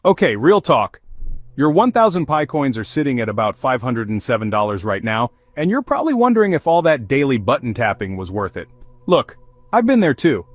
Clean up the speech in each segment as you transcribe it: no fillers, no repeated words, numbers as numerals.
Okay, real talk. Your 1,000 Pi coins are sitting at about $507 right now, and you're probably wondering if all that daily button tapping was worth it. Look, I've been there too.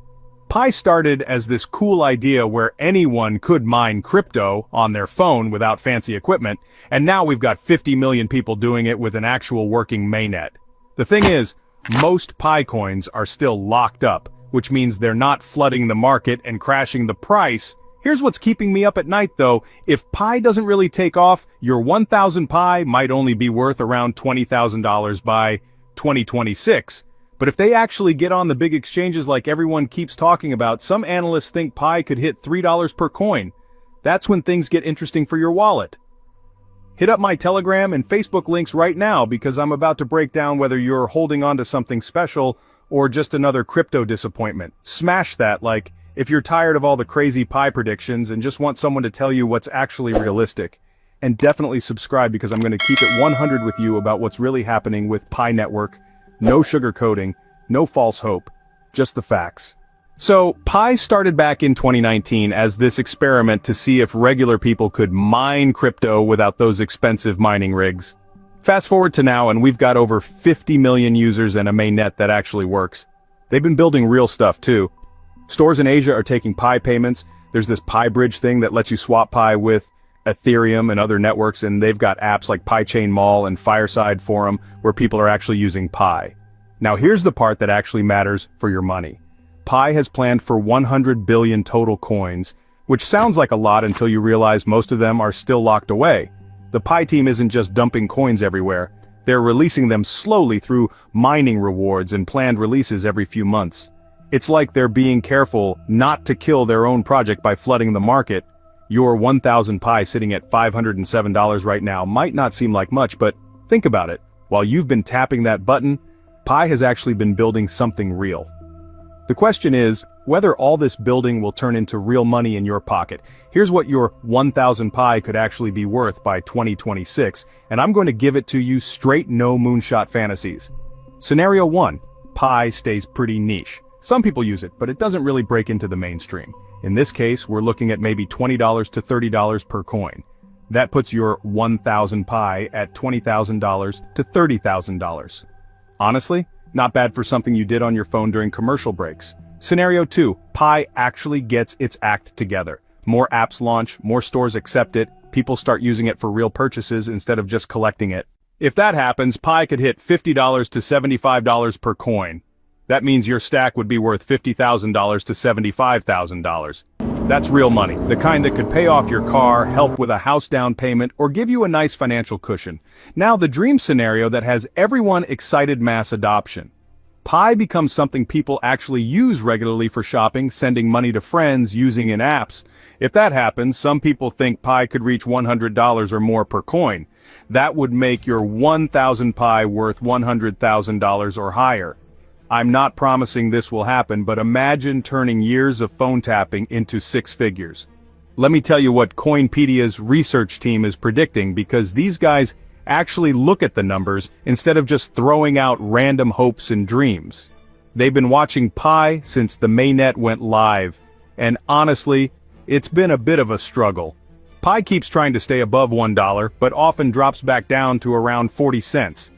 Pi started as this cool idea where anyone could mine crypto on their phone without fancy equipment, and now we've got 50 million people doing it with an actual working mainnet. The thing is, most Pi coins are still locked up, which means they're not flooding the market and crashing the price. Here's what's keeping me up at night though: if Pi doesn't really take off, your 1,000 Pi might only be worth around $20,000 by 2026. But if they actually get on the big exchanges like everyone keeps talking about, some analysts think Pi could hit $3 per coin. That's when things get interesting for your wallet. Hit up my Telegram and Facebook links right now because I'm about to break down whether you're holding on to something special or just another crypto disappointment. Smash that like if you're tired of all the crazy Pi predictions and just want someone to tell you what's actually realistic. And definitely subscribe because I'm going to keep it 100 with you about what's really happening with Pi Network. No sugarcoating, no false hope, just the facts. So, Pi started back in 2019 as this experiment to see if regular people could mine crypto without those expensive mining rigs. Fast forward to now and we've got over 50 million users and a mainnet that actually works. They've been building real stuff too. Stores in Asia are taking Pi payments. There's this Pi Bridge thing that lets you swap Pi with Ethereum and other networks, and they've got apps like Pi Chain Mall and Fireside Forum where people are actually using Pi. Now here's the part that actually matters for your money. Pi has planned for 100 billion total coins, which sounds like a lot until you realize most of them are still locked away. The Pi team isn't just dumping coins everywhere. They're releasing them slowly through mining rewards and planned releases every few months. It's like they're being careful not to kill their own project by flooding the market. Your 1,000 Pi sitting at $507 right now might not seem like much, but think about it. While you've been tapping that button, Pi has actually been building something real. The question is whether all this building will turn into real money in your pocket. Here's what your 1,000 Pi could actually be worth by 2026, and I'm going to give it to you straight, no moonshot fantasies. Scenario 1. Pi stays pretty niche. Some people use it, but it doesn't really break into the mainstream. In this case, we're looking at maybe $20 to $30 per coin. That puts your 1,000 Pi at $20,000 to $30,000. Honestly, not bad for something you did on your phone during commercial breaks. Scenario 2, Pi actually gets its act together. More apps launch, more stores accept it, people start using it for real purchases instead of just collecting it. If that happens, Pi could hit $50 to $75 per coin. That means your stack would be worth $50,000 to $75,000. That's real money, the kind that could pay off your car, help with a house down payment, or give you a nice financial cushion. Now the dream scenario that has everyone excited: mass adoption. Pi becomes something people actually use regularly for shopping, sending money to friends, using in apps. If that happens, some people think Pi could reach $100 or more per coin. That would make your 1,000 Pi worth $100,000 or higher. I'm not promising this will happen, but imagine turning years of phone tapping into six figures. Let me tell you what Coinpedia's research team is predicting, because these guys actually look at the numbers instead of just throwing out random hopes and dreams. They've been watching Pi since the mainnet went live, and honestly, it's been a bit of a struggle. Pi keeps trying to stay above $1, but often drops back down to around 40 cents.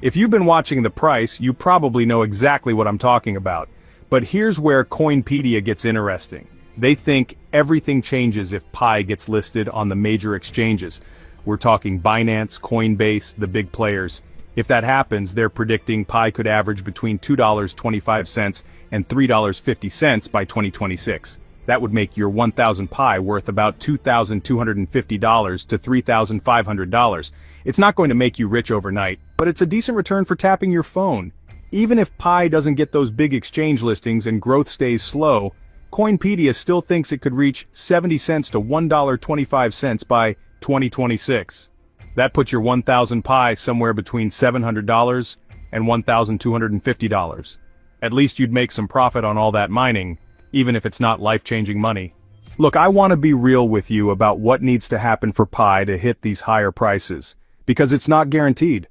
If you've been watching the price, you probably know exactly what I'm talking about. But here's where Coinpedia gets interesting. They think everything changes if Pi gets listed on the major exchanges. We're talking Binance, Coinbase, the big players. If that happens, they're predicting Pi could average between $2.25 and $3.50 by 2026. That would make your 1,000 Pi worth about $2,250 to $3,500. It's not going to make you rich overnight, but it's a decent return for tapping your phone. Even if Pi doesn't get those big exchange listings and growth stays slow, Coinpedia still thinks it could reach 70 cents to $1.25 by 2026. That puts your 1,000 Pi somewhere between $700 and $1,250. At least you'd make some profit on all that mining, even if it's not life-changing money. Look, I want to be real with you about what needs to happen for Pi to hit these higher prices, because it's not guaranteed.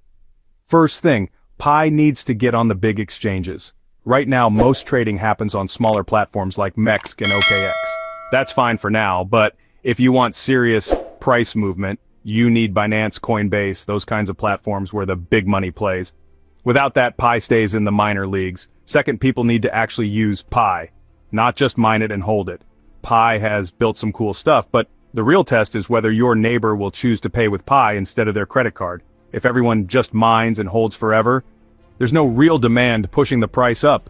First thing, Pi needs to get on the big exchanges. Right now, most trading happens on smaller platforms like MEXC and OKX. That's fine for now, but If you want serious price movement, you need Binance, Coinbase, those kinds of platforms where the big money plays. Without that, Pi stays in the minor leagues. Second, people need to actually use Pi, not just mine it and hold it. Pi has built some cool stuff, but the real test is whether your neighbor will choose to pay with Pi instead of their credit card. If everyone just mines and holds forever, there's no real demand pushing the price up.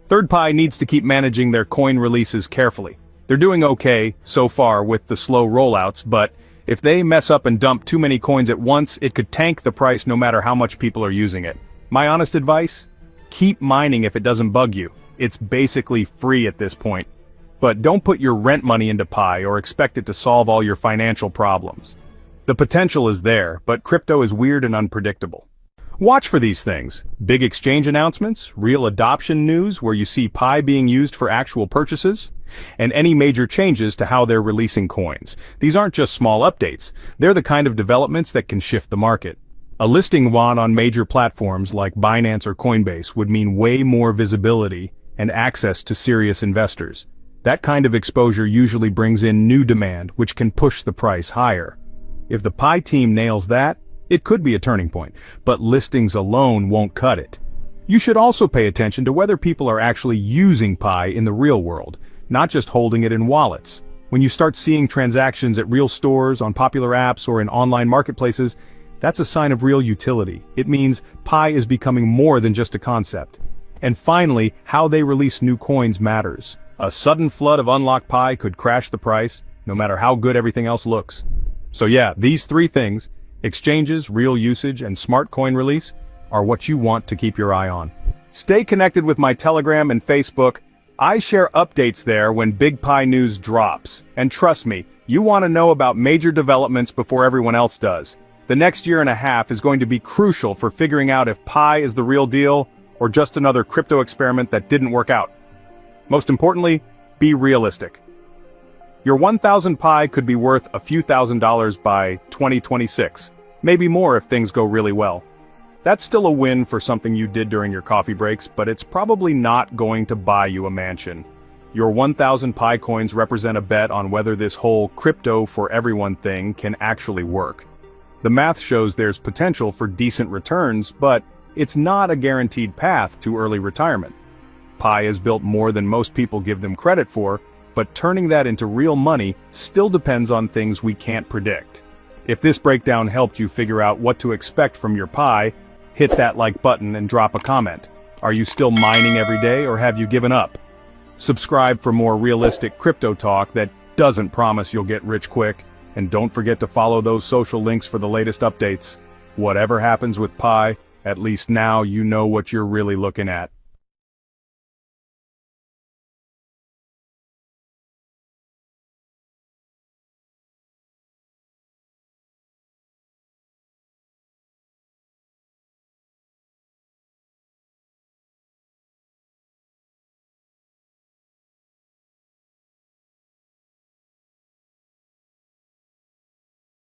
Third, Pi needs to keep managing their coin releases carefully. They're doing okay so far with the slow rollouts, but if they mess up and dump too many coins at once, it could tank the price no matter how much people are using it. My honest advice? Keep mining if it doesn't bug you. It's basically free at this point. But don't put your rent money into Pi or expect it to solve all your financial problems. The potential is there, but crypto is weird and unpredictable. Watch for these things: big exchange announcements, real adoption news where you see Pi being used for actual purchases, and any major changes to how they're releasing coins. These aren't just small updates, they're the kind of developments that can shift the market. A listing WON on major platforms like Binance or Coinbase would mean way more visibility and access to serious investors. That kind of exposure usually brings in new demand, which can push the price higher. If the Pi team nails that, it could be a turning point, but listings alone won't cut it. You should also pay attention to whether people are actually using Pi in the real world, not just holding it in wallets. When you start seeing transactions at real stores, on popular apps, or in online marketplaces, that's a sign of real utility. It means Pi is becoming more than just a concept. And finally, how they release new coins matters. A sudden flood of unlocked Pi could crash the price, no matter how good everything else looks. So yeah, these three things, exchanges, real usage, and smart coin release, are what you want to keep your eye on. Stay connected with my Telegram and Facebook. I share updates there when big Pi news drops. And trust me, you want to know about major developments before everyone else does. The next year and a half is going to be crucial for figuring out if Pi is the real deal or just another crypto experiment that didn't work out. Most importantly, be realistic. Your 1,000 Pi could be worth a few $1,000s by 2026, maybe more if things go really well. That's still a win for something you did during your coffee breaks, but it's probably not going to buy you a mansion. Your 1,000 Pi coins represent a bet on whether this whole crypto for everyone thing can actually work. The math shows there's potential for decent returns, but it's not a guaranteed path to early retirement. Pi has built more than most people give them credit for, but turning that into real money still depends on things we can't predict. If this breakdown helped you figure out what to expect from your Pi, hit that like button and drop a comment. Are you still mining every day or have you given up? Subscribe for more realistic crypto talk that doesn't promise you'll get rich quick, and don't forget to follow those social links for the latest updates. Whatever happens with Pi, at least now you know what you're really looking at.